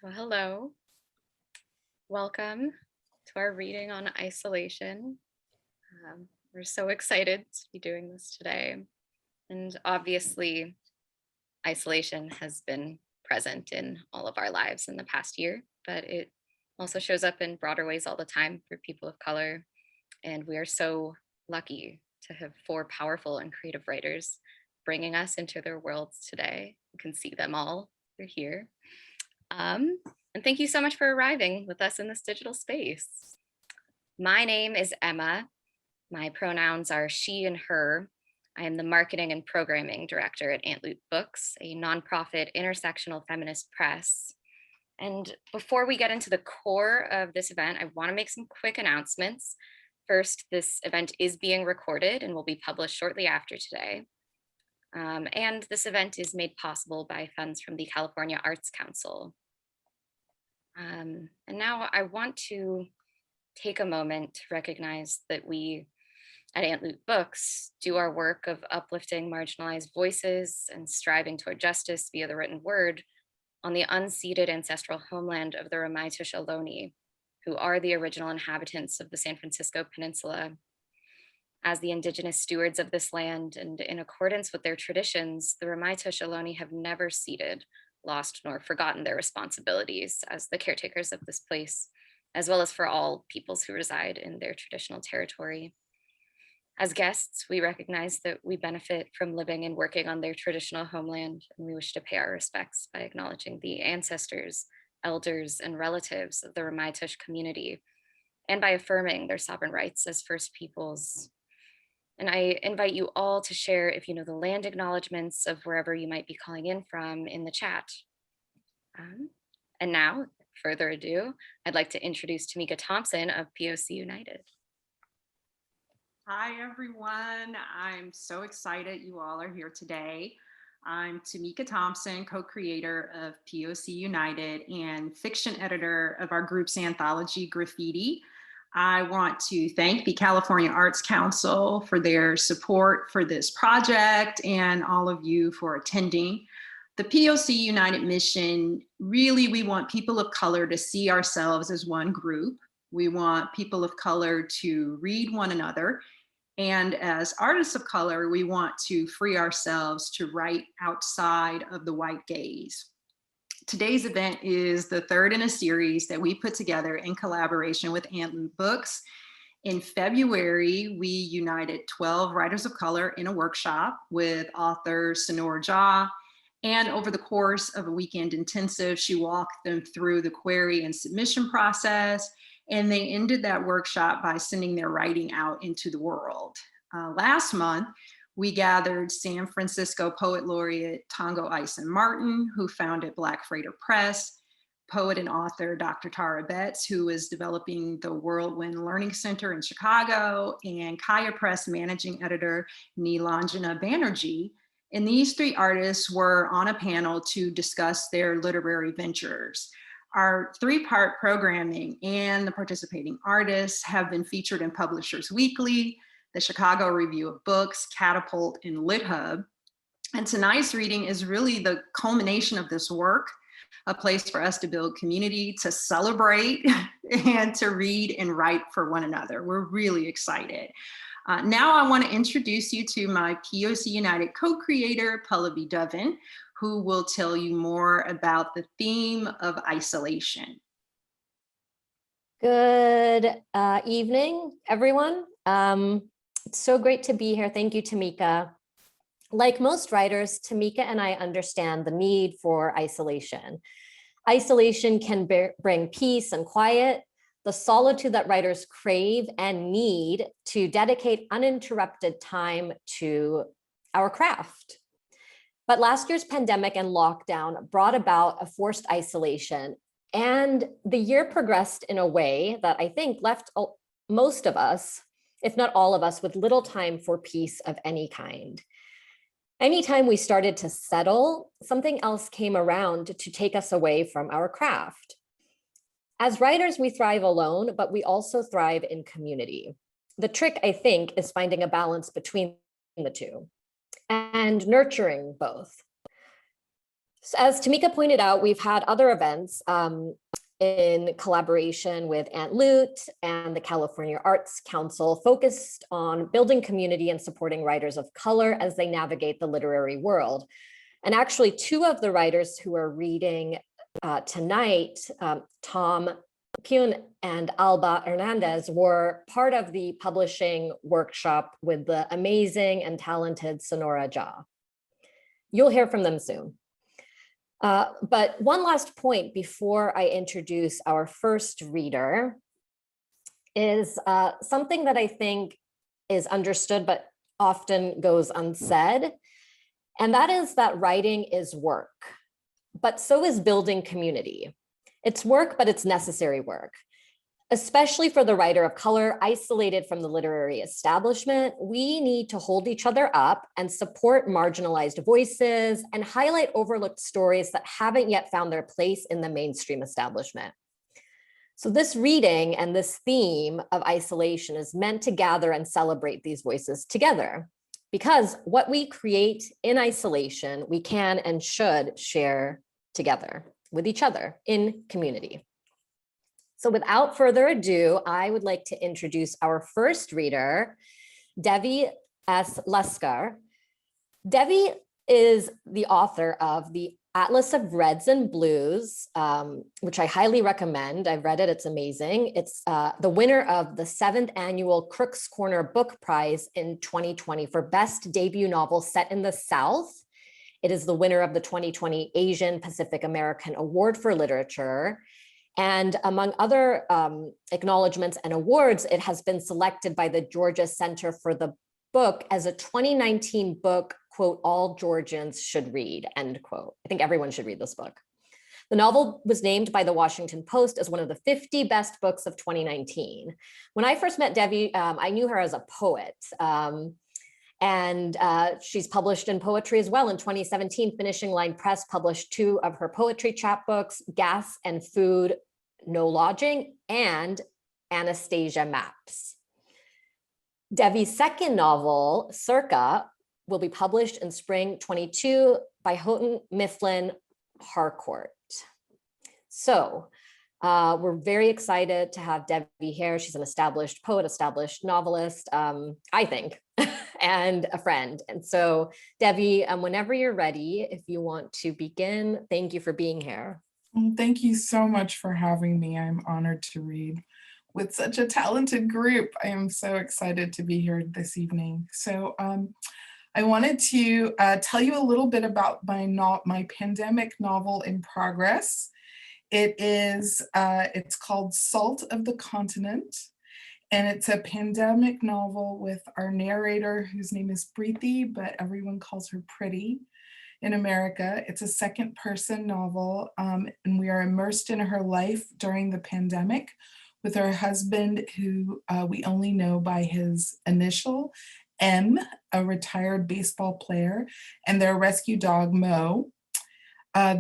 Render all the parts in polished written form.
Well, hello. Welcome to our reading on isolation. We're so excited to be doing this today. And obviously, isolation has been present in all of our lives in the past year, but it also shows up in broader ways all the time for people of color. And we are so lucky to have four powerful and creative writers bringing us into their worlds today. You can see them all. They're here. And thank you so much for arriving with us in this digital space. My name is Emma. My pronouns are she and her. I am the marketing and programming director at Antloop Books, a nonprofit intersectional feminist press. And before we get into the core of this event, I want to make some quick announcements. First, this event is being recorded and will be published shortly after today. And this event is made possible by funds from the California Arts Council. And now I want to take a moment to recognize that we at Antloop Books do our work of uplifting marginalized voices and striving toward justice via the written word on the unceded ancestral homeland of the Ramaytush Ohlone, who are the original inhabitants of the San Francisco Peninsula. As the indigenous stewards of this land and in accordance with their traditions, the Ramaytush Ohlone have never ceded, lost, nor forgotten their responsibilities as the caretakers of this place, as well as for all peoples who reside in their traditional territory. As guests, we recognize that we benefit from living and working on their traditional homeland, and we wish to pay our respects by acknowledging the ancestors, elders, and relatives of the Ramaytush community, and by affirming their sovereign rights as First Peoples. And I invite you all to share, if you know the land acknowledgements of wherever you might be calling in from, in the chat. And now, further ado, I'd like to introduce Tamika Thompson of POC United. Hi, everyone. I'm so excited you all are here today. I'm Tamika Thompson, co-creator of POC United and fiction editor of our group's anthology, Graffiti. I want to thank the California Arts Council for their support for this project and all of you for attending. The POC United mission, really, we want people of color to see ourselves as one group. We want people of color to read one another. And as artists of color, we want to free ourselves to write outside of the white gaze. Today's event is the third in a series that we put together in collaboration with Antloop Books. In February, we united 12 writers of color in a workshop with author Sonora Jah. And over the course of a weekend intensive, she walked them through the query and submission process. And they ended that workshop by sending their writing out into the world. Last month, we gathered San Francisco poet laureate Tongo Eisen Martin, who founded Black Freighter Press, poet and author Dr. Tara Betts, who is developing the Whirlwind Learning Center in Chicago, and Kaya Press managing editor Nilanjana Banerjee. And these three artists were on a panel to discuss their literary ventures. Our three-part programming and the participating artists have been featured in Publishers Weekly, the Chicago Review of Books, Catapult, and LitHub. And tonight's reading is really the culmination of this work, a place for us to build community, to celebrate, and to read and write for one another. We're really excited. Now I want to introduce you to my POC United co-creator, Pallavi Devan, who will tell you more about the theme of isolation. Good evening, everyone. It's so great to be here. Thank you, Tamika. Like most writers, Tamika and I understand the need for isolation. Isolation can bring peace and quiet, the solitude that writers crave and need to dedicate uninterrupted time to our craft. But last year's pandemic and lockdown brought about a forced isolation, and the year progressed in a way that I think left most of us, if not all of us, with little time for peace of any kind. Anytime we started to settle, something else came around to take us away from our craft. As writers, we thrive alone, but we also thrive in community. The trick, I think, is finding a balance between the two and nurturing both. So as Tamika pointed out, we've had other events in collaboration with Aunt Lute and the California Arts Council focused on building community and supporting writers of color as they navigate the literary world. And actually, two of the writers who are reading tonight, Tom Pune and Alba Hernandez, were part of the publishing workshop with the amazing and talented Sonora Ja. You'll hear from them soon. But one last point before I introduce our first reader is something that I think is understood but often goes unsaid. And that is that writing is work, but so is building community. It's work, but it's necessary work. Especially for the writer of color isolated from the literary establishment, we need to hold each other up and support marginalized voices and highlight overlooked stories that haven't yet found their place in the mainstream establishment. So this reading and this theme of isolation is meant to gather and celebrate these voices together, because what we create in isolation, we can and should share together with each other in community. So without further ado, I would like to introduce our first reader, Devi S. Luskar. Devi is the author of the Atlas of Reds and Blues, which I highly recommend. I've read it, it's amazing. It's the winner of the 7th annual Crooks Corner Book Prize in 2020 for best debut novel set in the South. It is the winner of the 2020 Asian Pacific American Award for Literature. And among other acknowledgements and awards, it has been selected by the Georgia Center for the Book as a 2019 book, quote, all Georgians should read, end quote. I think everyone should read this book. The novel was named by the Washington Post as one of the 50 best books of 2019. When I first met Devi, I knew her as a poet. And she's published in poetry as well. In 2017, Finishing Line Press published 2 of her poetry chapbooks, Gas and Food, No Lodging, and Anastasia Maps. Devi's second novel, Circa, will be published in spring 22 by Houghton Mifflin Harcourt. So we're very excited to have Devi here. She's an established poet, established novelist, I think, and a friend. And so Devi, whenever you're ready, if you want to begin, thank you for being here. Well, thank you so much for having me. I'm honored to read with such a talented group. I am so excited to be here this evening. So I wanted to tell you a little bit about my pandemic novel in progress. It's called Salt of the Continent, and it's a pandemic novel with our narrator, whose name is Preeti, but everyone calls her Pretty in America. It's a second person novel, and we are immersed in her life during the pandemic with her husband, who we only know by his initial, M, a retired baseball player, and their rescue dog, Mo.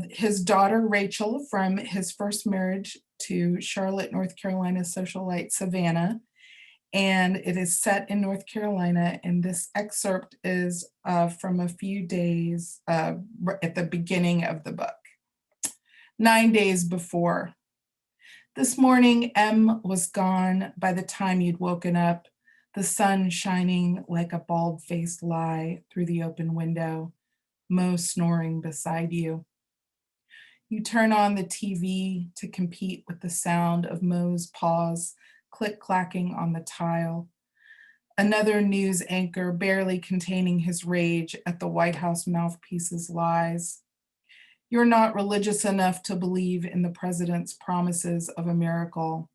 His daughter, Rachel, from his first marriage to Charlotte, North Carolina socialite, Savannah. And it is set in North Carolina. And this excerpt is from a few days at the beginning of the book. 9 days before. This morning, M was gone by the time you'd woken up, the sun shining like a bald-faced lie through the open window, Mo snoring beside you. You turn on the TV to compete with the sound of Mo's paws click-clacking on the tile. Another news anchor barely containing his rage at the White House mouthpiece's lies. You're not religious enough to believe in the president's promises of a miracle.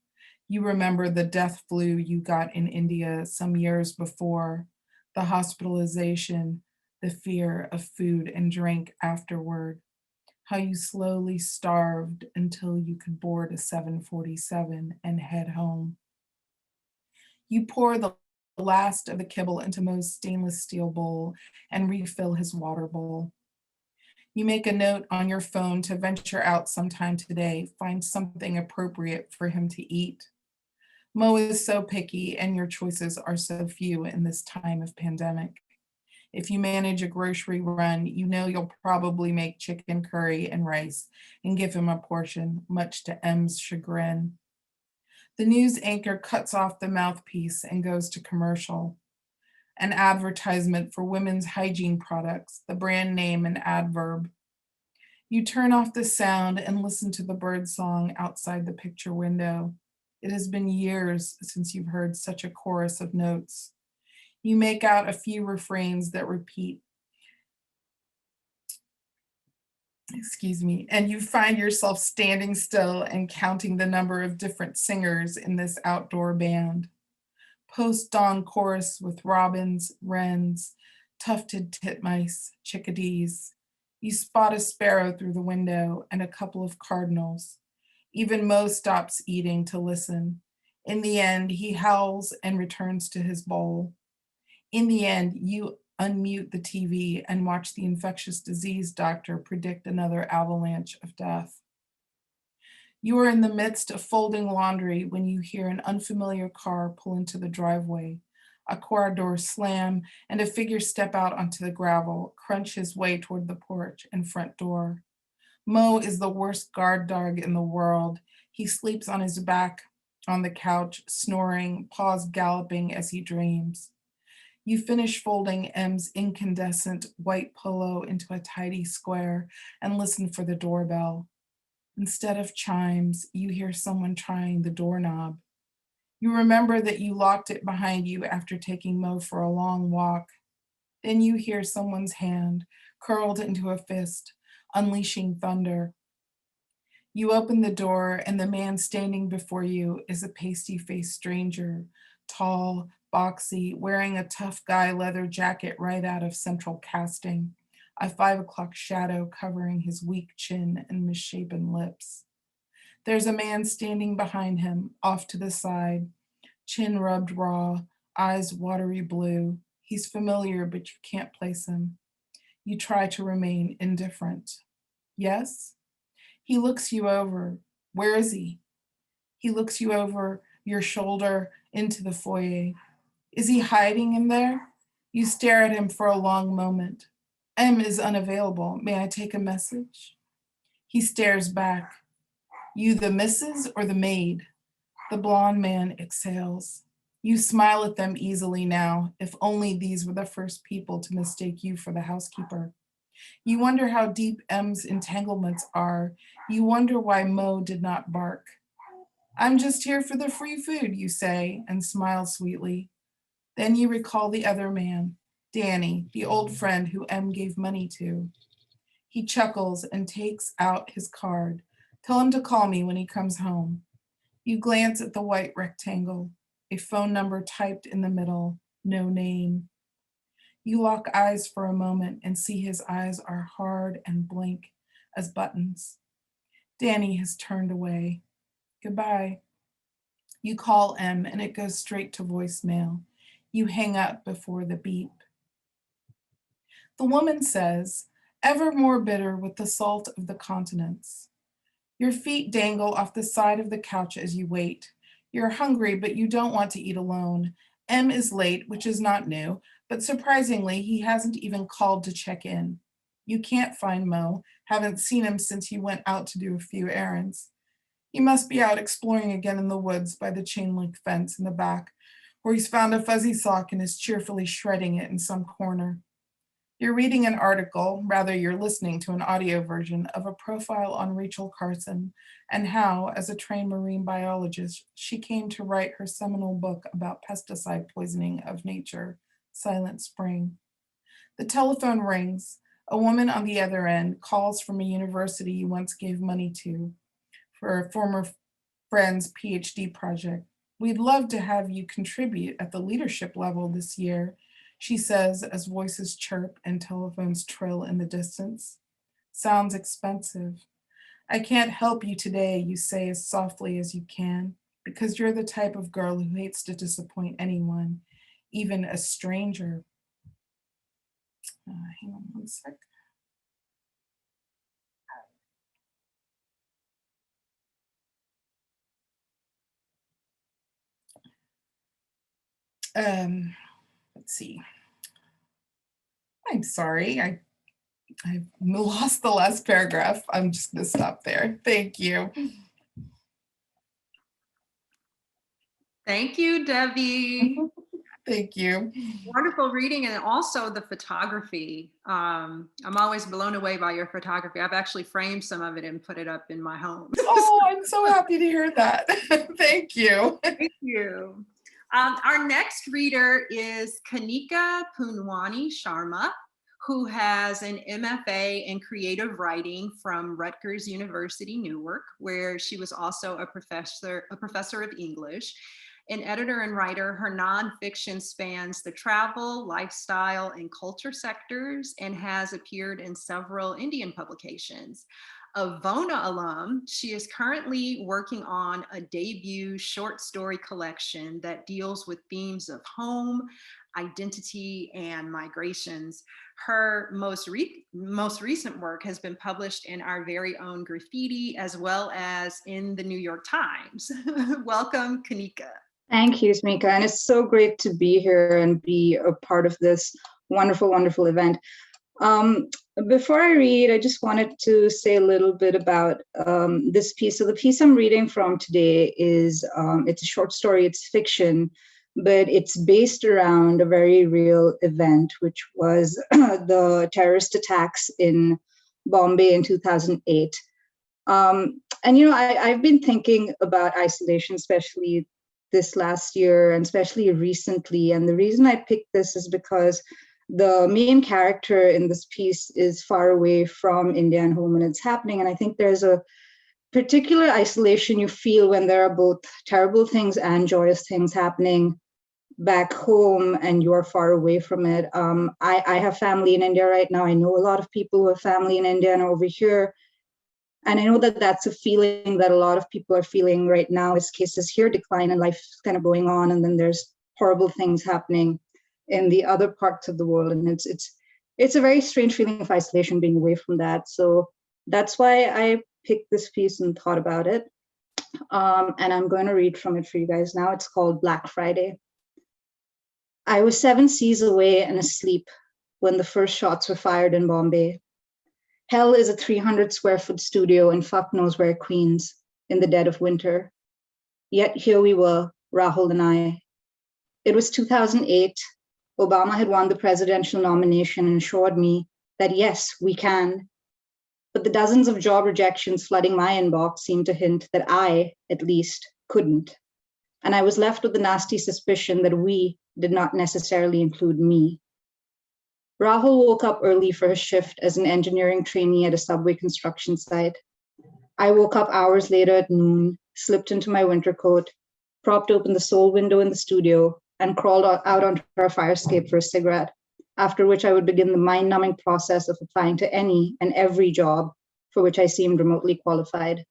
You remember the death flu you got in India some years before, the hospitalization, the fear of food and drink afterward, how you slowly starved until you could board a 747 and head home. You pour the last of the kibble into Mo's stainless steel bowl and refill his water bowl. You make a note on your phone to venture out sometime today, find something appropriate for him to eat. Mo is so picky and your choices are so few in this time of pandemic. If you manage a grocery run, you know you'll probably make chicken curry and rice and give him a portion, much to M's chagrin. The news anchor cuts off the mouthpiece and goes to commercial. An advertisement for women's hygiene products, the brand name and adverb. You turn off the sound and listen to the bird song outside the picture window. It has been years since you've heard such a chorus of notes. You make out a few refrains that repeat. Excuse me, and you find yourself standing still and counting the number of different singers in this outdoor band. Post-dawn chorus with robins, wrens, tufted titmice, chickadees. You spot a sparrow through the window and a couple of cardinals. Even Mo stops eating to listen. In the end, he howls and returns to his bowl. In the end, you unmute the TV and watch the infectious disease doctor predict another avalanche of death. You are in the midst of folding laundry when you hear an unfamiliar car pull into the driveway, a car door slam, and a figure step out onto the gravel, crunch his way toward the porch and front door. Mo is the worst guard dog in the world. He sleeps on his back on the couch, snoring, paws galloping as he dreams. You finish folding M's incandescent white polo into a tidy square and listen for the doorbell. Instead of chimes, you hear someone trying the doorknob. You remember that you locked it behind you after taking Mo for a long walk. Then you hear someone's hand curled into a fist, unleashing thunder. You open the door, and the man standing before you is a pasty-faced stranger, tall, boxy, wearing a tough guy leather jacket right out of Central Casting, a 5 o'clock shadow covering his weak chin and misshapen lips. There's a man standing behind him, off to the side, chin rubbed raw, eyes watery blue. He's familiar, but you can't place him. You try to remain indifferent. Yes? He looks you over. Where is he? He looks you over your shoulder into the foyer. Is he hiding in there? You stare at him for a long moment. M is unavailable. May I take a message? He stares back. You the missus or the maid? The blonde man exhales. You smile at them easily now, if only these were the first people to mistake you for the housekeeper. You wonder how deep M's entanglements are. You wonder why Mo did not bark. I'm just here for the free food, you say, and smile sweetly. Then you recall the other man, Danny, the old friend who M gave money to. He chuckles and takes out his card. Tell him to call me when he comes home. You glance at the white rectangle, a phone number typed in the middle, no name. You lock eyes for a moment and see his eyes are hard and blank as buttons. Danny has turned away. Goodbye. You call M and it goes straight to voicemail. You hang up before the beep. The woman says, ever more bitter with the salt of the continents. Your feet dangle off the side of the couch as you wait. You're hungry, but you don't want to eat alone. M is late, which is not new, but surprisingly, he hasn't even called to check in. You can't find Mo, haven't seen him since he went out to do a few errands. He must be out exploring again in the woods by the chain link fence in the back, where he's found a fuzzy sock and is cheerfully shredding it in some corner. You're reading an article, rather you're listening to an audio version of a profile on Rachel Carson and how, as a trained marine biologist, she came to write her seminal book about pesticide poisoning of nature, Silent Spring. The telephone rings. A woman on the other end calls from a university you once gave money to for a former friend's PhD project. We'd love to have you contribute at the leadership level this year, she says as voices chirp and telephones trill in the distance. Sounds expensive. I can't help you today, you say as softly as you can, because you're the type of girl who hates to disappoint anyone, even a stranger. Hang on one sec. Let's see. I'm sorry, I lost the last paragraph. I'm just gonna stop there. Thank you. Thank you, Debbie. Thank you. Wonderful reading, and also the photography. I'm always blown away by your photography. I've actually framed some of it and put it up in my home. Oh, I'm so happy to hear that. Thank you. Thank you. Our next reader is Kanika Poonwani Sharma, who has an MFA in creative writing from Rutgers University, Newark, where she was also a professor of English. An editor and writer, her nonfiction spans the travel, lifestyle, and culture sectors and has appeared in several Indian publications. A Vona alum, she is currently working on a debut short story collection that deals with themes of home, identity, and migrations. Her most recent work has been published in our very own Graffiti, as well as in the New York Times. Welcome, Kanika. Thank you, Smika. And it's so great to be here and be a part of this wonderful, wonderful event. Before I read, I just wanted to say a little bit about this piece. So the piece I'm reading from today is, it's a short story, it's fiction, but it's based around a very real event, which was the terrorist attacks in Bombay in 2008. And, I've been thinking about isolation, especially this last year and especially recently. And the reason I picked this is because the main character in this piece is far away from India and home when it's happening. And I think there's a particular isolation you feel when there are both terrible things and joyous things happening back home and you're far away from it. I have family in India right now. I know a lot of people who have family in India and over here. And I know that that's a feeling that a lot of people are feeling right now as cases here decline and life is kind of going on. And then there's horrible things happening in the other parts of the world. And it's a very strange feeling of isolation being away from that. So that's why I picked this piece and thought about it. And I'm going to read from it for you guys now. It's called Black Friday. I was 7 seas away and asleep when the first shots were fired in Bombay. Hell is a 300 square foot studio in fuck knows where, Queens, in the dead of winter. Yet here we were, Rahul and I. It was 2008. Obama had won the presidential nomination and assured me that yes, we can. But the dozens of job rejections flooding my inbox seemed to hint that I, at least, couldn't. And I was left with the nasty suspicion that we did not necessarily include me. Rahul woke up early for his shift as an engineering trainee at a subway construction site. I woke up hours later at noon, slipped into my winter coat, propped open the sole window in the studio, and crawled out onto our fire escape for a cigarette, after which I would begin the mind-numbing process of applying to any and every job for which I seemed remotely qualified.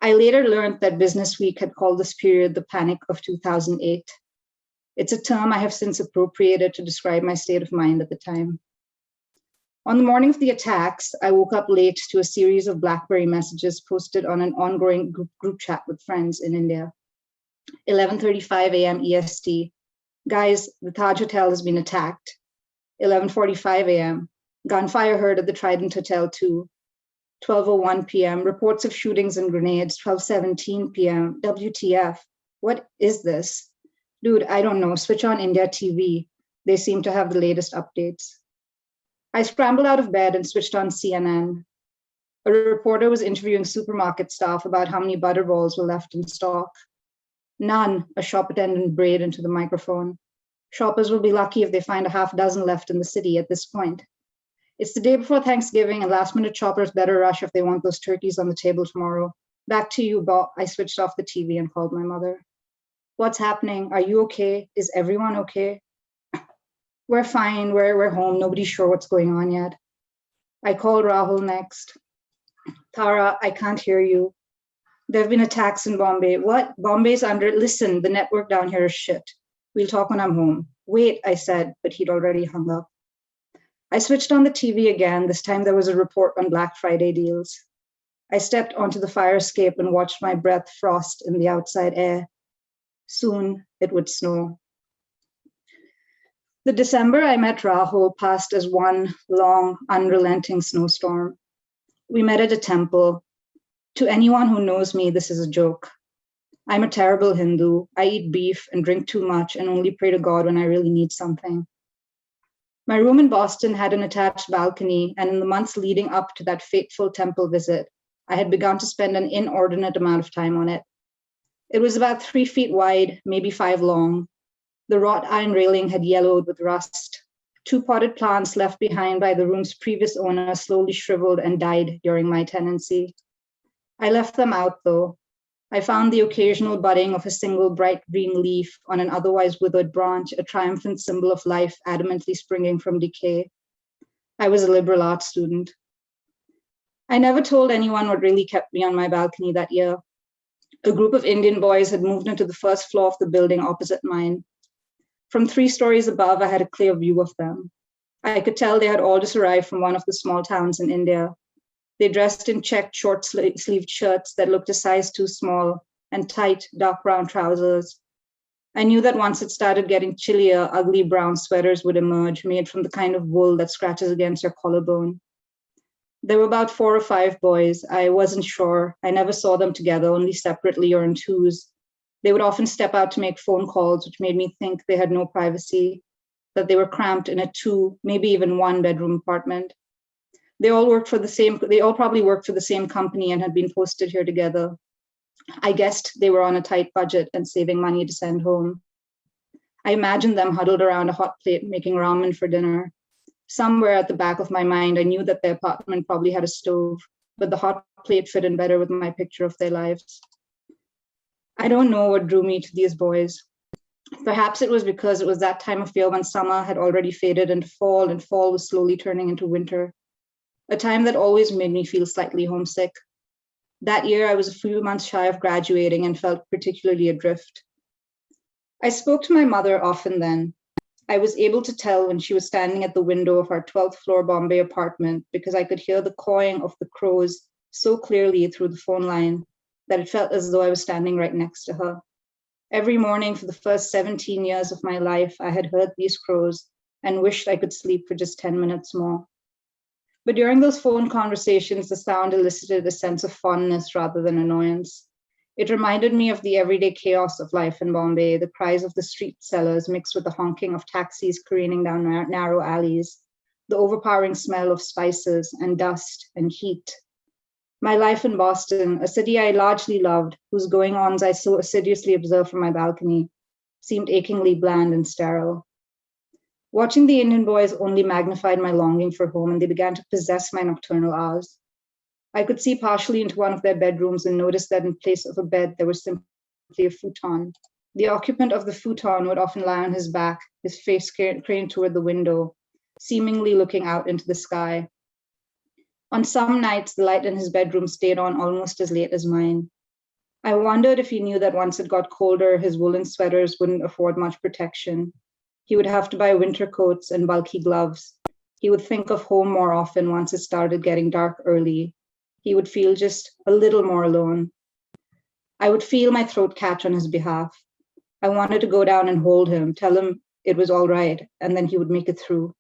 I later learned that Business Week had called this period the Panic of 2008. It's a term I have since appropriated to describe my state of mind at the time. On the morning of the attacks, I woke up late to a series of BlackBerry messages posted on an ongoing group chat with friends in India. 11:35 a.m. EST. Guys, the Taj Hotel has been attacked. 11:45 a.m. Gunfire heard at the Trident Hotel too. 12:01 p.m. Reports of shootings and grenades. 12:17 p.m. WTF? What is this? Dude, I don't know. Switch on India TV. They seem to have the latest updates. I scrambled out of bed and switched on CNN. A reporter was interviewing supermarket staff about how many butterballs were left in stock. None, a shop attendant brayed into the microphone. Shoppers will be lucky if they find a half dozen left in the city at this point. It's the day before Thanksgiving and last-minute shoppers better rush if they want those turkeys on the table tomorrow. Back to you, Bob. I switched off the TV and called my mother. What's happening? Are you okay? Is everyone okay? We're fine. We're home. Nobody's sure what's going on yet. I called Rahul next. Tara, I can't hear you. There have been attacks in Bombay. What? Bombay's under. Listen, the network down here is shit. We'll talk when I'm home. Wait, I said, but he'd already hung up. I switched on the TV again. This time there was a report on Black Friday deals. I stepped onto the fire escape and watched my breath frost in the outside air. Soon it would snow. The December I met Rahul passed as one long, unrelenting snowstorm. We met at a temple. To anyone who knows me, this is a joke. I'm a terrible Hindu. I eat beef and drink too much and only pray to God when I really need something. My room in Boston had an attached balcony, and in the months leading up to that fateful temple visit, I had begun to spend an inordinate amount of time on it. It was about 3 feet wide, maybe 5 long. The wrought iron railing had yellowed with rust. 2 potted plants left behind by the room's previous owner slowly shriveled and died during my tenancy. I left them out, though. I found the occasional budding of a single bright green leaf on an otherwise withered branch, a triumphant symbol of life adamantly springing from decay. I was a liberal arts student. I never told anyone what really kept me on my balcony that year. A group of Indian boys had moved into the first floor of the building opposite mine. From 3 stories above, I had a clear view of them. I could tell they had all just arrived from one of the small towns in India. They dressed in checked short-sleeved shirts that looked a size too small and tight, dark brown trousers. I knew that once it started getting chillier, ugly brown sweaters would emerge, made from the kind of wool that scratches against your collarbone. There were about 4 or 5 boys. I wasn't sure. I never saw them together, only separately or in twos. They would often step out to make phone calls, which made me think they had no privacy, that they were cramped in a 2, maybe even 1-bedroom apartment. They all probably worked for the same company and had been posted here together. I guessed they were on a tight budget and saving money to send home. I imagined them huddled around a hot plate making ramen for dinner. Somewhere at the back of my mind, I knew that their apartment probably had a stove, but the hot plate fit in better with my picture of their lives. I don't know what drew me to these boys. Perhaps it was because it was that time of year when summer had already faded into fall, and fall was slowly turning into winter. A time that always made me feel slightly homesick. That year, I was a few months shy of graduating and felt particularly adrift. I spoke to my mother often then. I was able to tell when she was standing at the window of our 12th floor Bombay apartment because I could hear the cawing of the crows so clearly through the phone line that it felt as though I was standing right next to her. Every morning for the first 17 years of my life, I had heard these crows and wished I could sleep for just 10 minutes more. But during those phone conversations, the sound elicited a sense of fondness rather than annoyance. It reminded me of the everyday chaos of life in Bombay, the cries of the street sellers mixed with the honking of taxis careening down narrow alleys, the overpowering smell of spices and dust and heat. My life in Boston, a city I largely loved, whose going-ons I so assiduously observed from my balcony, seemed achingly bland and sterile. Watching the Indian boys only magnified my longing for home, and they began to possess my nocturnal hours. I could see partially into one of their bedrooms and noticed that in place of a bed, there was simply a futon. The occupant of the futon would often lie on his back, his face craned toward the window, seemingly looking out into the sky. On some nights, the light in his bedroom stayed on almost as late as mine. I wondered if he knew that once it got colder, his woolen sweaters wouldn't afford much protection. He would have to buy winter coats and bulky gloves. He would think of home more often once it started getting dark early. He would feel just a little more alone. I would feel my throat catch on his behalf. I wanted to go down and hold him, tell him it was all right, and then he would make it through.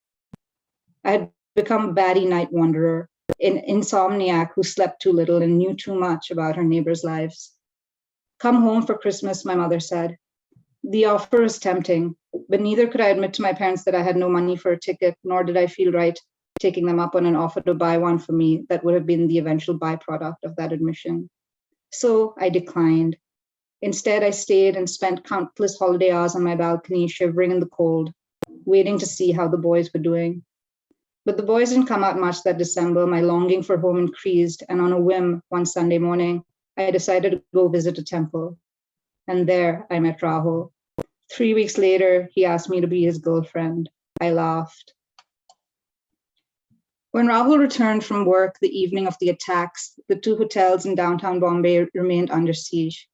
I had become a batty night wanderer, an insomniac who slept too little and knew too much about her neighbors' lives. Come home for Christmas, my mother said. The offer was tempting, but neither could I admit to my parents that I had no money for a ticket, nor did I feel right taking them up on an offer to buy one for me that would have been the eventual byproduct of that admission. So I declined. Instead, I stayed and spent countless holiday hours on my balcony, shivering in the cold, waiting to see how the boys were doing. But the boys didn't come out much that December. My longing for home increased, and on a whim, one Sunday morning, I decided to go visit a temple. And there I met Rahul. 3 weeks later, he asked me to be his girlfriend. I laughed. When Rahul returned from work the evening of the attacks, the 2 hotels in downtown Bombay remained under siege.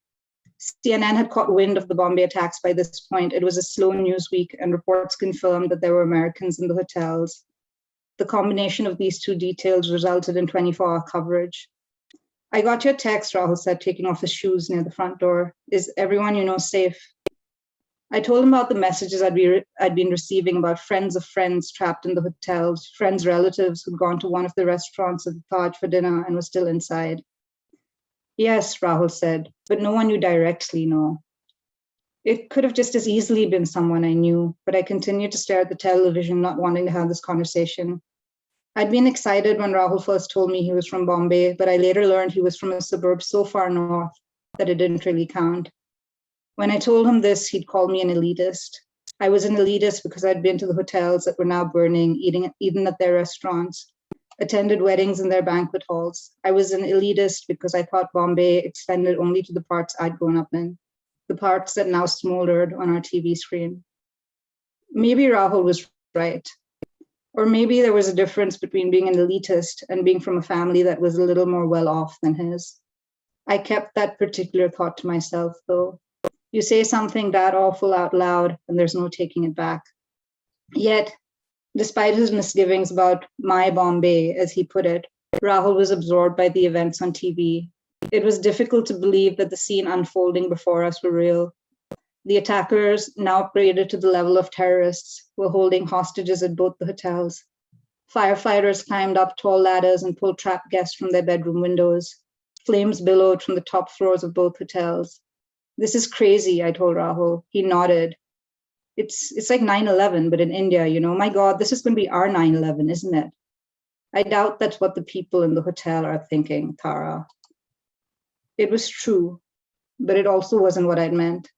CNN had caught wind of the Bombay attacks by this point. It was a slow news week, and reports confirmed that there were Americans in the hotels. The combination of these 2 details resulted in 24-hour coverage. I got your text, Rahul said, taking off his shoes near the front door. Is everyone you know safe? I told him about the messages I'd been receiving about friends of friends trapped in the hotels, friends' relatives who'd gone to one of the restaurants at the Taj for dinner and were still inside. Yes, Rahul said, but no one you directly know. It could have just as easily been someone I knew, but I continued to stare at the television, not wanting to have this conversation. I'd been excited when Rahul first told me he was from Bombay, but I later learned he was from a suburb so far north that it didn't really count. When I told him this, he'd call me an elitist. I was an elitist because I'd been to the hotels that were now burning, eaten at their restaurants, attended weddings in their banquet halls. I was an elitist because I thought Bombay extended only to the parts I'd grown up in, the parts that now smoldered on our TV screen. Maybe Rahul was right. Or maybe there was a difference between being an elitist and being from a family that was a little more well off than his. I kept that particular thought to myself, though. You say something that awful out loud, and there's no taking it back. Yet, despite his misgivings about my Bombay, as he put it, Rahul was absorbed by the events on TV. It was difficult to believe that the scene unfolding before us were real. The attackers, now upgraded to the level of terrorists, were holding hostages at both the hotels. Firefighters climbed up tall ladders and pulled trapped guests from their bedroom windows. Flames billowed from the top floors of both hotels. This is crazy, I told Rahul. He nodded. It's like 9/11, but in India, you know. My God, this is going to be our 9/11, isn't it? I doubt that's what the people in the hotel are thinking, Tara. It was true, but it also wasn't what I'd meant.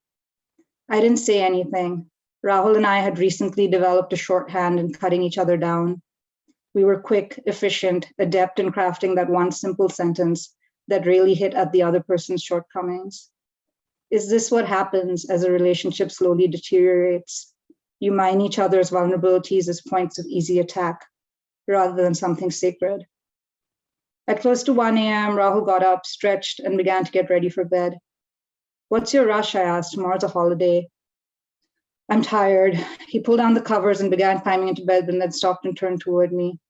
I didn't say anything. Rahul and I had recently developed a shorthand in cutting each other down. We were quick, efficient, adept in crafting that one simple sentence that really hit at the other person's shortcomings. Is this what happens as a relationship slowly deteriorates? You mine each other's vulnerabilities as points of easy attack, rather than something sacred. At close to 1 a.m., Rahul got up, stretched, and began to get ready for bed. What's your rush? I asked. Tomorrow's a holiday. I'm tired. He pulled down the covers and began climbing into bed, and then stopped and turned toward me.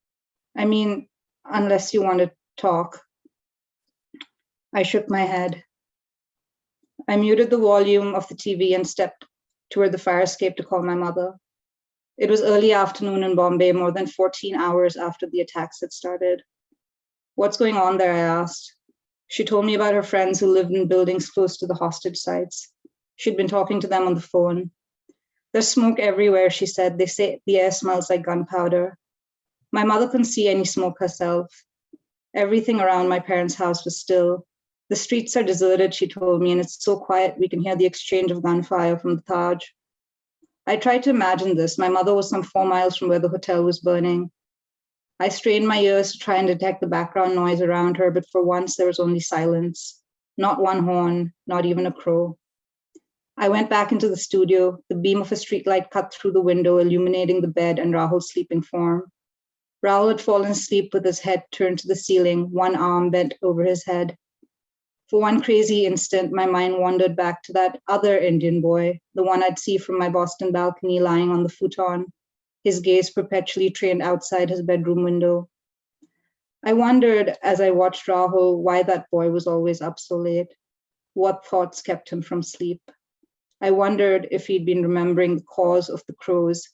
I mean, unless you want to talk. I shook my head. I muted the volume of the TV and stepped toward the fire escape to call my mother. It was early afternoon in Bombay, more than 14 hours after the attacks had started. What's going on there? I asked. She told me about her friends who lived in buildings close to the hostage sites. She'd been talking to them on the phone. There's smoke everywhere, she said. They say the air smells like gunpowder. My mother couldn't see any smoke herself. Everything around my parents' house was still. The streets are deserted, she told me, and it's so quiet we can hear the exchange of gunfire from the Taj. I tried to imagine this. My mother was some 4 miles from where the hotel was burning. I strained my ears to try and detect the background noise around her, but for once there was only silence. Not one horn, not even a crow. I went back into the studio. The beam of a streetlight cut through the window, illuminating the bed and Rahul's sleeping form. Rahul had fallen asleep with his head turned to the ceiling, one arm bent over his head. For one crazy instant, my mind wandered back to that other Indian boy, the one I'd see from my Boston balcony lying on the futon, his gaze perpetually trained outside his bedroom window. I wondered, as I watched Rahul, why that boy was always up so late, what thoughts kept him from sleep. I wondered if he'd been remembering the cause of the crows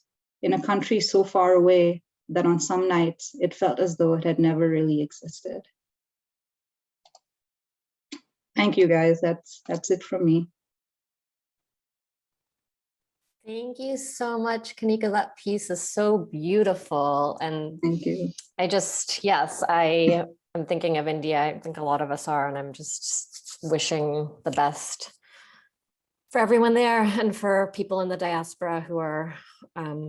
in a country so far away that on some nights it felt as though it had never really existed. Thank you, guys. That's it from me. Thank you so much, Kanika. That piece is so beautiful. And Thank you. yes, I am thinking of India. I think a lot of us are, and I'm just wishing the best for everyone there and for people in the diaspora who are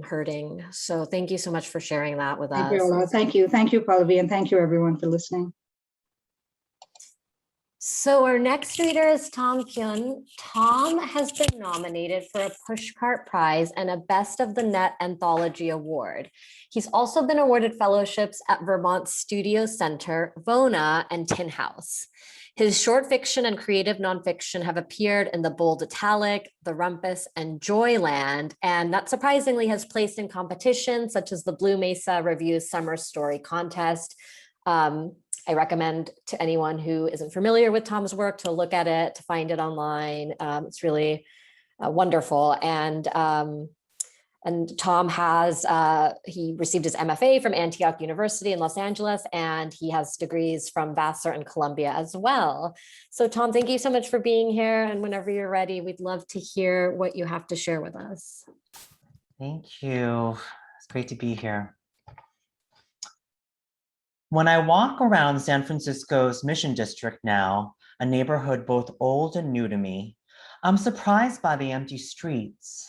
hurting. So thank you so much for sharing that with us. Thank you, Ola. Thank you. Thank you, Pallavi, and thank you everyone for listening. So our next reader is Tom Kyun. Tom has been nominated for a Pushcart Prize and a Best of the Net Anthology Award. He's also been awarded fellowships at Vermont Studio Center, Vona, and Tin House. His short fiction and creative nonfiction have appeared in The Bold Italic, The Rumpus, and Joyland, and not surprisingly has placed in competitions such as the Blue Mesa Review Summer Story Contest. I recommend to anyone who isn't familiar with Tom's work to look at it, to find it online. It's really wonderful. And Tom has, he received his MFA from Antioch University in Los Angeles, and he has degrees from Vassar and Columbia as well. So Tom, thank you so much for being here. And whenever you're ready, we'd love to hear what you have to share with us. Thank you. It's great to be here. When I walk around San Francisco's Mission District now, a neighborhood both old and new to me, I'm surprised by the empty streets.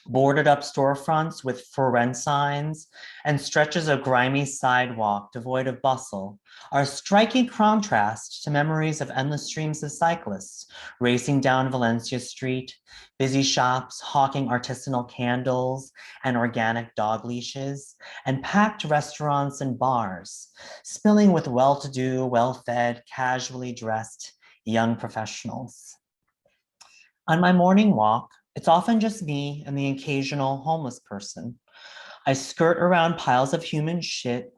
Boarded up storefronts with for rent signs and stretches of grimy sidewalk devoid of bustle are a striking contrast to memories of endless streams of cyclists racing down Valencia Street, busy shops hawking artisanal candles and organic dog leashes, and packed restaurants and bars, spilling with well-to-do, well-fed, casually dressed young professionals. On my morning walk, it's often just me and the occasional homeless person. I skirt around piles of human shit,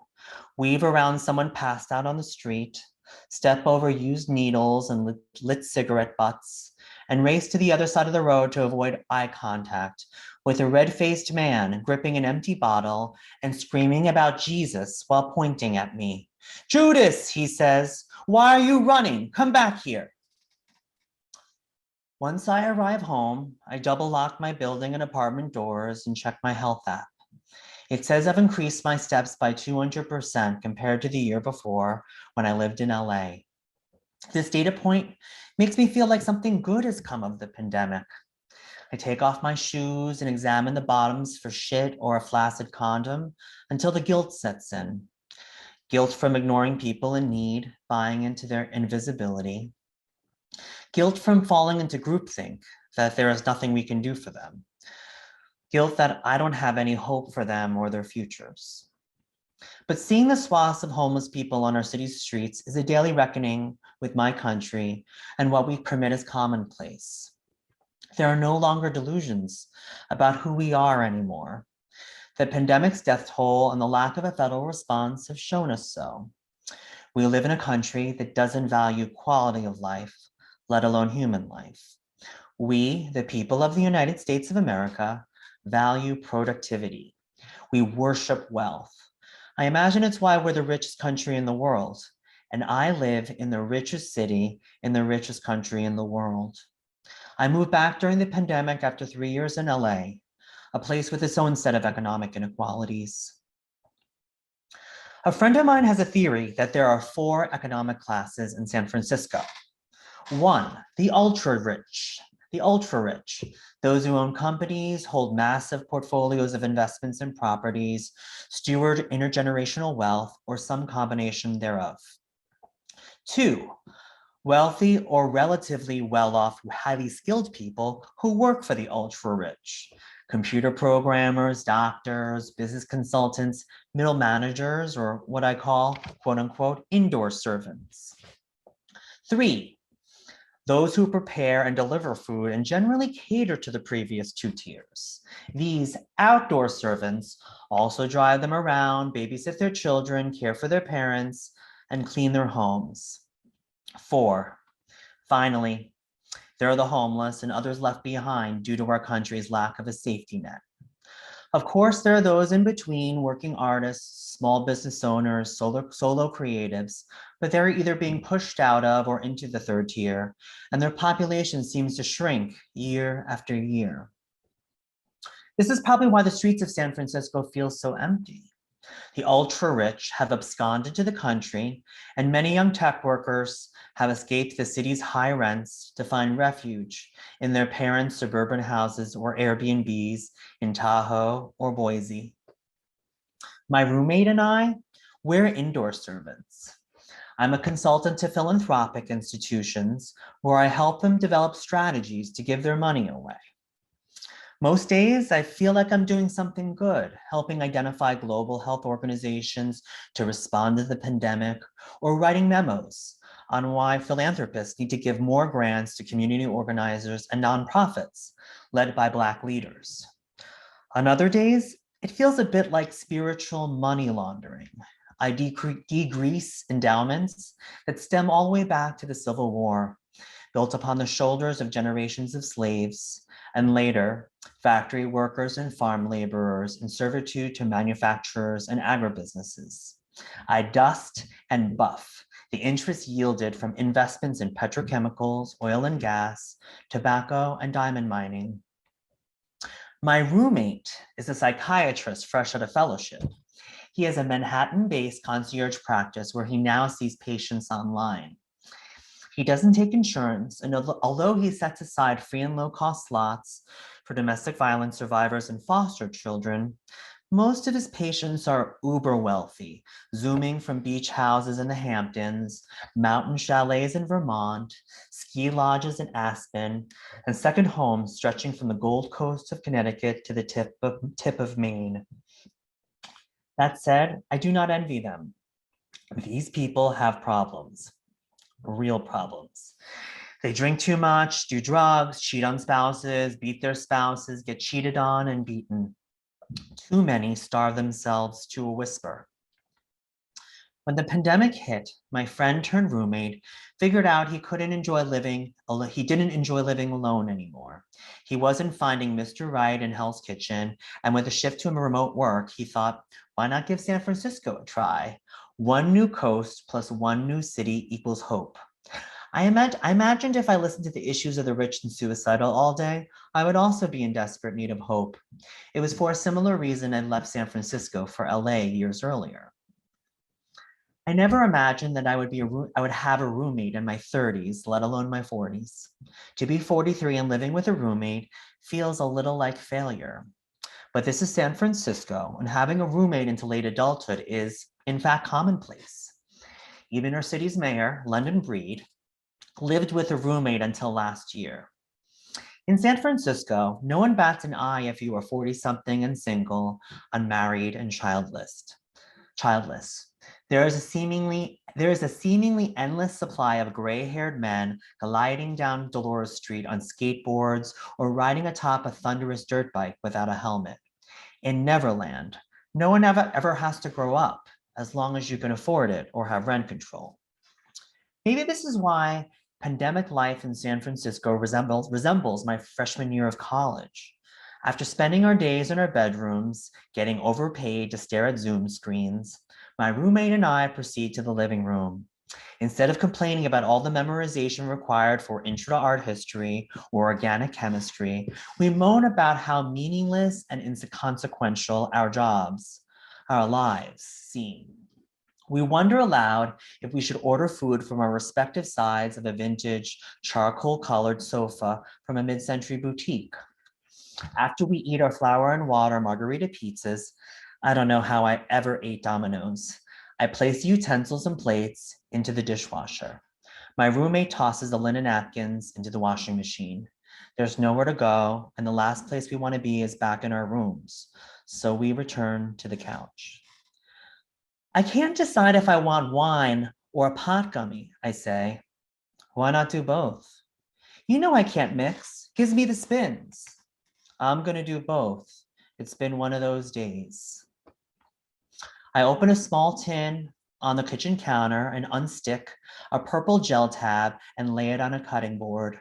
weave around someone passed out on the street, step over used needles and lit cigarette butts, and race to the other side of the road to avoid eye contact with a red-faced man gripping an empty bottle and screaming about Jesus while pointing at me. "Judas," he says, "why are you running? Come back here." Once I arrive home, I double lock my building and apartment doors and check my health app. It says I've increased my steps by 200% compared to the year before when I lived in LA. This data point makes me feel like something good has come of the pandemic. I take off my shoes and examine the bottoms for shit or a flaccid condom until the guilt sets in. Guilt from ignoring people in need, buying into their invisibility. Guilt from falling into groupthink, that there is nothing we can do for them. Guilt that I don't have any hope for them or their futures. But seeing the swaths of homeless people on our city's streets is a daily reckoning with my country and what we permit as commonplace. There are no longer delusions about who we are anymore. The pandemic's death toll and the lack of a federal response have shown us so. We live in a country that doesn't value quality of life, let alone human life. We, the people of the United States of America, value productivity. We worship wealth. I imagine it's why we're the richest country in the world, and I live in the richest city in the richest country in the world. I moved back during the pandemic after 3 years in LA, a place with its own set of economic inequalities. A friend of mine has a theory that there are 4 economic classes in San Francisco. 1, the ultra rich, those who own companies, hold massive portfolios of investments and properties, steward intergenerational wealth, or some combination thereof. 2, wealthy or relatively well-off, highly skilled people who work for the ultra rich, computer programmers, doctors, business consultants, middle managers, or what I call, quote unquote, indoor servants. 3, those who prepare and deliver food and generally cater to the previous 2 tiers. These outdoor servants also drive them around, babysit their children, care for their parents, and clean their homes. 4, finally, there are the homeless and others left behind due to our country's lack of a safety net. Of course, there are those in between, working artists, small business owners, solo creatives, but they're either being pushed out of or into the 3rd tier, and their population seems to shrink year after year. This is probably why the streets of San Francisco feel so empty. The ultra-rich have absconded to the country, and many young tech workers have escaped the city's high rents to find refuge in their parents' suburban houses or Airbnbs in Tahoe or Boise. My roommate and I, we're indoor servants. I'm a consultant to philanthropic institutions where I help them develop strategies to give their money away. Most days, I feel like I'm doing something good, helping identify global health organizations to respond to the pandemic, or writing memos on why philanthropists need to give more grants to community organizers and nonprofits led by Black leaders. On other days, it feels a bit like spiritual money laundering. I degrease endowments that stem all the way back to the Civil War built upon the shoulders of generations of slaves, and later, factory workers and farm laborers in servitude to manufacturers and agribusinesses. I dust and buff the interest yielded from investments in petrochemicals, oil and gas, tobacco, and diamond mining. My roommate is a psychiatrist fresh out of fellowship. He has a Manhattan-based concierge practice where he now sees patients online. He doesn't take insurance, and although he sets aside free and low-cost slots for domestic violence survivors and foster children, most of his patients are uber wealthy, zooming from beach houses in the Hamptons, mountain chalets in Vermont, ski lodges in Aspen, and second homes stretching from the Gold Coast of Connecticut to the tip of Maine. That said, I do not envy them. These people have problems, real problems. They drink too much, do drugs, cheat on spouses, beat their spouses, get cheated on and beaten. Too many starve themselves to a whisper. When the pandemic hit, my friend turned roommate figured out he didn't enjoy living alone anymore. He wasn't finding Mr. Right in Hell's Kitchen, and with a shift to remote work, he thought, why not give San Francisco a try? One new coast plus one new city equals hope. I imagined if I listened to the issues of the rich and suicidal all day, I would also be in desperate need of hope. It was for a similar reason I left San Francisco for LA years earlier. I never imagined that I would have a roommate in my 30s, let alone my 40s. To be 43 and living with a roommate feels a little like failure. But this is San Francisco, and having a roommate into late adulthood is, in fact, commonplace. Even our city's mayor, London Breed, lived with a roommate until last year. In San Francisco, no one bats an eye if you are 40-something and single, unmarried, and childless. There is a seemingly endless supply of gray-haired men gliding down Dolores Street on skateboards or riding atop a thunderous dirt bike without a helmet. In Neverland, no one ever has to grow up as long as you can afford it or have rent control. Maybe this is why pandemic life in San Francisco resembles my freshman year of college. After spending our days in our bedrooms, getting overpaid to stare at Zoom screens, my roommate and I proceed to the living room. Instead of complaining about all the memorization required for intro to art history or organic chemistry, we moan about how meaningless and inconsequential our lives seem. We wonder aloud if we should order food from our respective sides of a vintage charcoal-colored sofa from a mid-century boutique. After we eat our flour and water margarita pizzas, I don't know how I ever ate Domino's. I place the utensils and plates into the dishwasher. My roommate tosses the linen napkins into the washing machine. There's nowhere to go, and the last place we want to be is back in our rooms. So we return to the couch. I can't decide if I want wine or a pot gummy, I say. Why not do both? You know I can't mix. Gives me the spins. I'm gonna do both. It's been one of those days. I open a small tin on the kitchen counter and unstick a purple gel tab and lay it on a cutting board.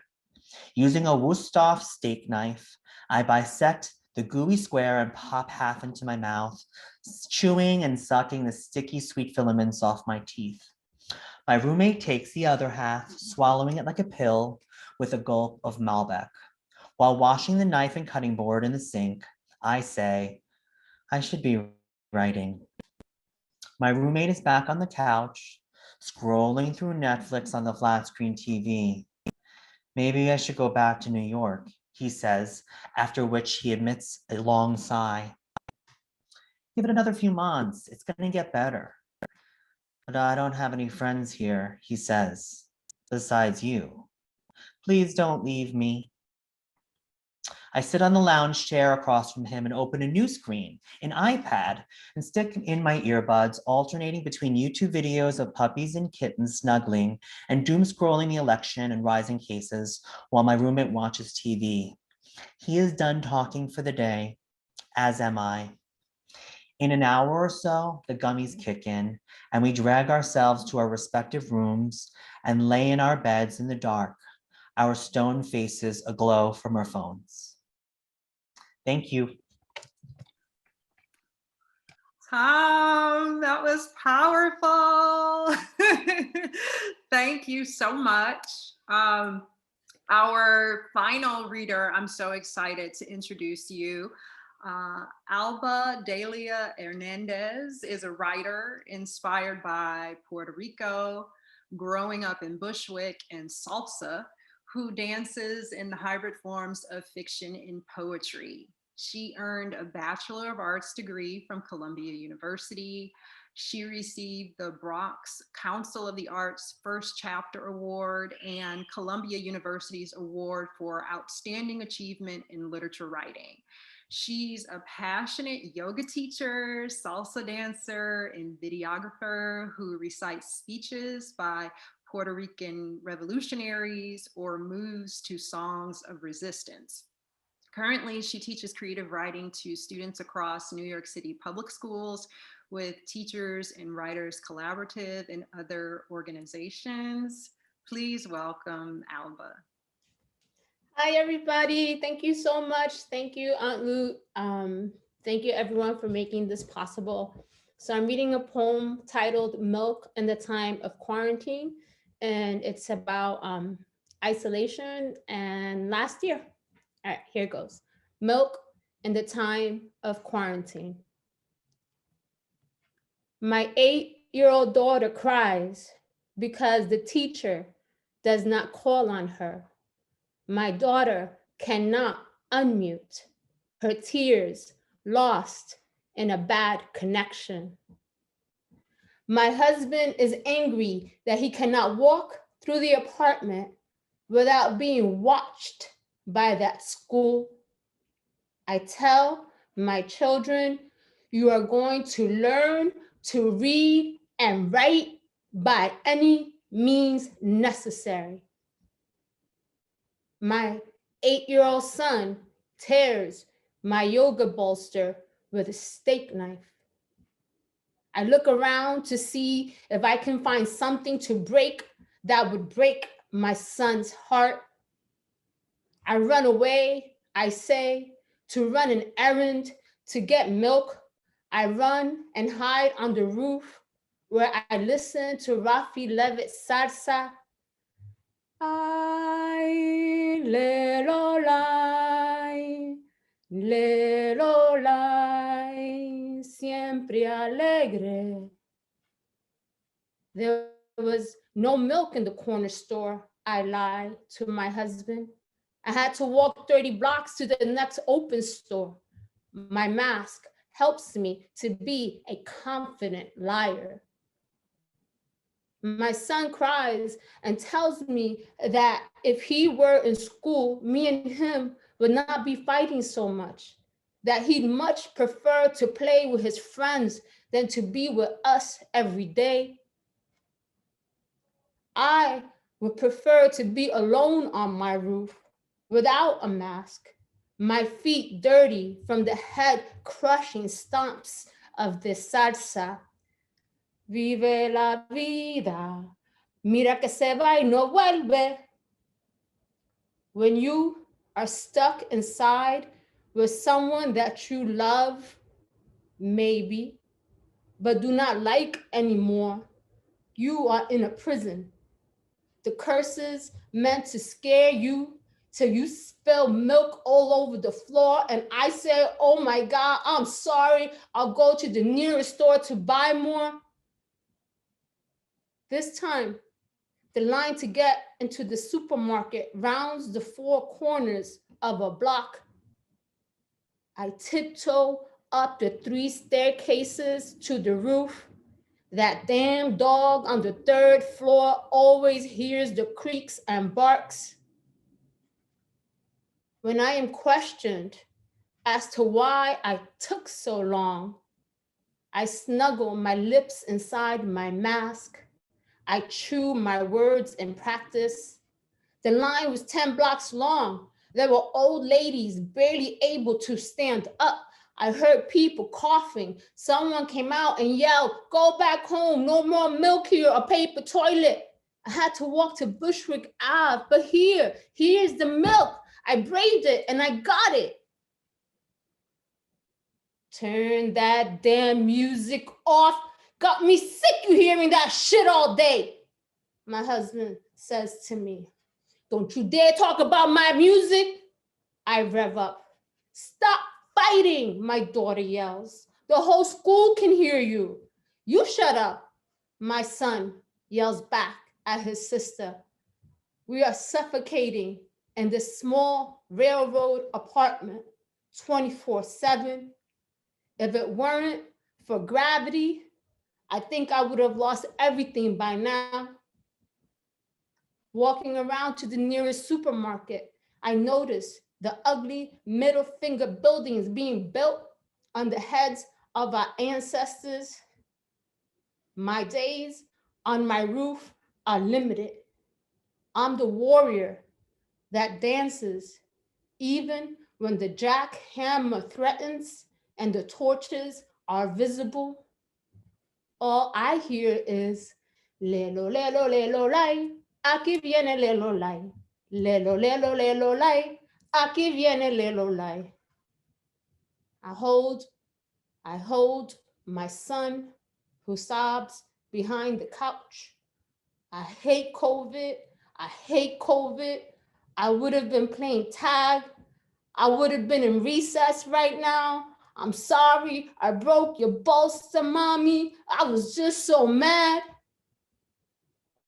Using a Wusthof steak knife, I bisect the gooey square and pop half into my mouth, chewing and sucking the sticky sweet filaments off my teeth. My roommate takes the other half, swallowing it like a pill with a gulp of Malbec. While washing the knife and cutting board in the sink, I say, I should be writing. My roommate is back on the couch, scrolling through Netflix on the flat screen TV. Maybe I should go back to New York, he says, after which he emits a long sigh. Give it another few months, it's gonna get better. But I don't have any friends here, he says, besides you. Please don't leave me. I sit on the lounge chair across from him and open a new screen, an iPad, and stick in my earbuds, alternating between YouTube videos of puppies and kittens snuggling and doom scrolling the election and rising cases while my roommate watches TV. He is done talking for the day, as am I. In an hour or so, the gummies kick in, and we drag ourselves to our respective rooms and lay in our beds in the dark, our stone faces aglow from our phones. Thank you. Tom, that was powerful. Thank you so much. Our final reader, I'm so excited to introduce you. Alba Delia Hernandez is a writer inspired by Puerto Rico, growing up in Bushwick and salsa, who dances in the hybrid forms of fiction and poetry. She earned a Bachelor of Arts degree from Columbia University. She received the Bronx Council of the Arts First Chapter Award and Columbia University's Award for Outstanding Achievement in Literature Writing. She's a passionate yoga teacher, salsa dancer, and videographer who recites speeches by Puerto Rican revolutionaries or moves to songs of resistance. Currently, she teaches creative writing to students across New York City public schools with Teachers and Writers Collaborative and other organizations. Please welcome Alba. Hi, everybody. Thank you so much. Thank you, Aunt Lu. Thank you, everyone, for making this possible. So I'm reading a poem titled Milk in the Time of Quarantine, and it's about isolation and last year. All right, here it goes. Milk in the time of quarantine. My 8-year-old daughter cries because the teacher does not call on her. My daughter cannot unmute her tears lost in a bad connection. My husband is angry that he cannot walk through the apartment without being watched by that school. I tell my children, you are going to learn to read and write by any means necessary. My 8-year-old son tears my yoga bolster with a steak knife. I look around to see if I can find something to break that would break my son's heart. I run away, I say, to run an errand, to get milk. I run and hide on the roof where I listen to Rafi Levitt's salsa. Ay, lelolai, lelolai, siempre alegre. There was no milk in the corner store, I lied to my husband. I had to walk 30 blocks to the next open store. My mask helps me to be a confident liar. My son cries and tells me that if he were in school, me and him would not be fighting so much, that he'd much prefer to play with his friends than to be with us every day. I would prefer to be alone on my roof without a mask, my feet dirty from the head crushing stomps of the salsa. Vive la vida, mira que se va y no vuelve. When you are stuck inside with someone that you love, maybe, but do not like anymore, you are in a prison. The curses meant to scare you till you spill milk all over the floor. And I say, oh my God, I'm sorry. I'll go to the nearest store to buy more. This time, the line to get into the supermarket rounds the 4 corners of a block. I tiptoe up the 3 staircases to the roof. That damn dog on the 3rd floor always hears the creaks and barks. When I am questioned as to why I took so long, I snuggle my lips inside my mask. I chew my words in practice. The line was 10 blocks long. There were old ladies barely able to stand up I heard people coughing. Someone came out and yelled, "Go back home, no more milk here, a paper toilet." I had to walk to Bushwick Ave, but here's the milk. I braved it and I got it. Turn that damn music off. Got me sick you hearing that shit all day. My husband says to me, "Don't you dare talk about my music." I rev up. "Stop fighting," my daughter yells. "The whole school can hear you." "You shut up," my son yells back at his sister. We are suffocating in this small railroad apartment 24/7. If it weren't for gravity, I think I would have lost everything by now. Walking around to the nearest supermarket, I noticed the ugly middle finger buildings being built on the heads of our ancestors. My days on my roof are limited. I'm the warrior that dances even when the jackhammer threatens and the torches are visible. All I hear is lelo, lelo, lelo, lai. Aquí viene lelo, lai. Lelo, lelo, lelo, lai. Aquí viene lelo, lai. I hold my son who sobs behind the couch. I hate COVID. I hate COVID. I would have been playing tag. I would have been in recess right now. I'm sorry I broke your bolster, mommy. I was just so mad.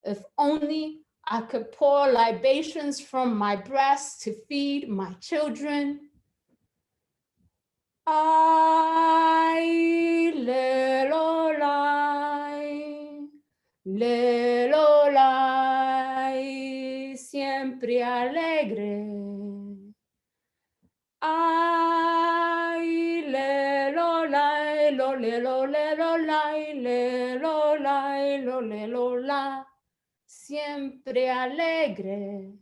If only I could pour libations from my breast to feed my children. Ay, lelo, lai, lelo, lai, siempre alegre. Ay, lelo, lai, lo, lelo, lelo, lai, lelo, lai, lo, lelo, la, siempre alegre.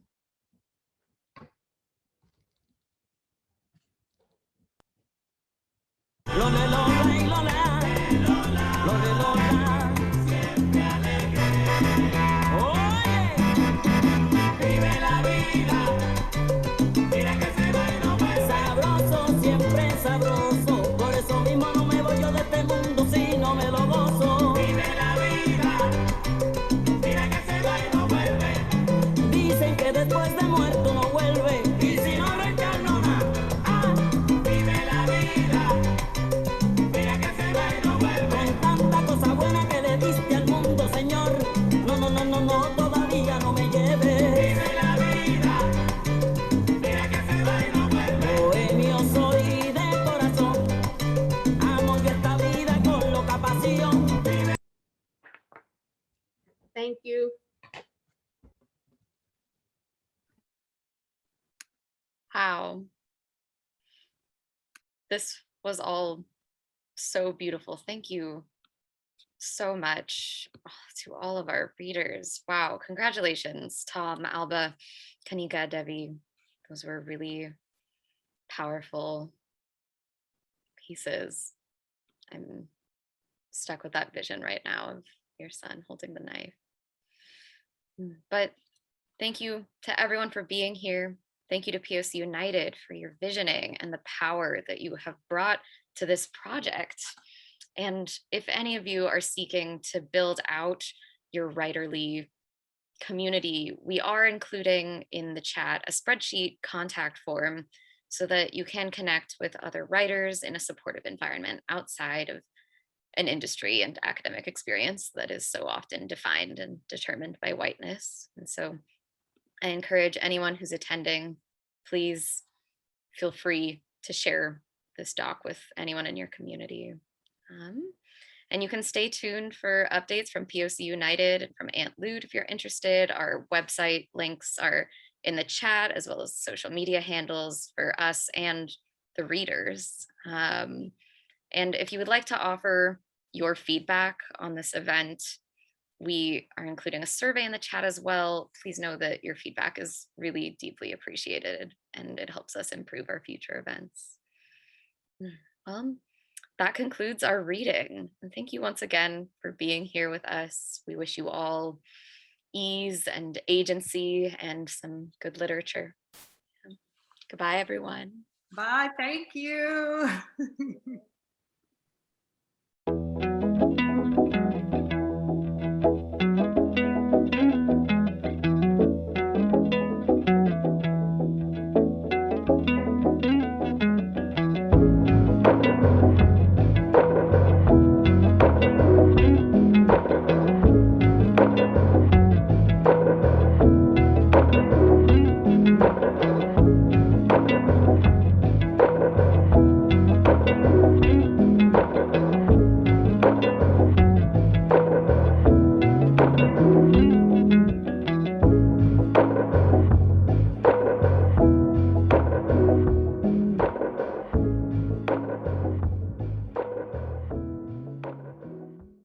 Lo, le, lo, la, y lo, la. Lo, le, lo, la. Siempre alegre. Oye, vive la vida. Mira que se va y no vuelve. Sabroso, siempre sabroso. Por eso mismo no me voy yo de este mundo si no me lo gozo. Vive la vida. Mira que se va y no vuelve. Dicen que después de muerto no vuelve. Y si no reencarno nada. Ah, vive la vida. Mira que se va y no vuelve. Con tanta cosa buena que le diste al mundo, Señor. No, no, no, no, no, todavía no me lleve. Vive la vida. Mira que se va y no vuelve. Bohemio soy de corazón. Amo yo esta vida con loca pasión. Vive. Thank you. Wow. This was all so beautiful. Thank you so much to all of our readers. Wow. Congratulations, Tom, Alba, Kanika, Debbie. Those were really powerful pieces. I'm stuck with that vision right now of your son holding the knife. But thank you to everyone for being here. Thank you to POC United for your visioning and the power that you have brought to this project. And if any of you are seeking to build out your writerly community, we are including in the chat a spreadsheet contact form so that you can connect with other writers in a supportive environment outside of an industry and academic experience that is so often defined and determined by whiteness. And so I encourage anyone who's attending, please feel free to share this doc with anyone in your community. And you can stay tuned for updates from POC United and from Aunt Lute if you're interested. Our website links are in the chat, as well as social media handles for us and the readers. And if you would like to offer your feedback on this event, we are including a survey in the chat as well. Please know that your feedback is really deeply appreciated and it helps us improve our future events. That concludes our reading. And thank you once again for being here with us. We wish you all ease and agency and some good literature. Goodbye, everyone. Bye. Thank you.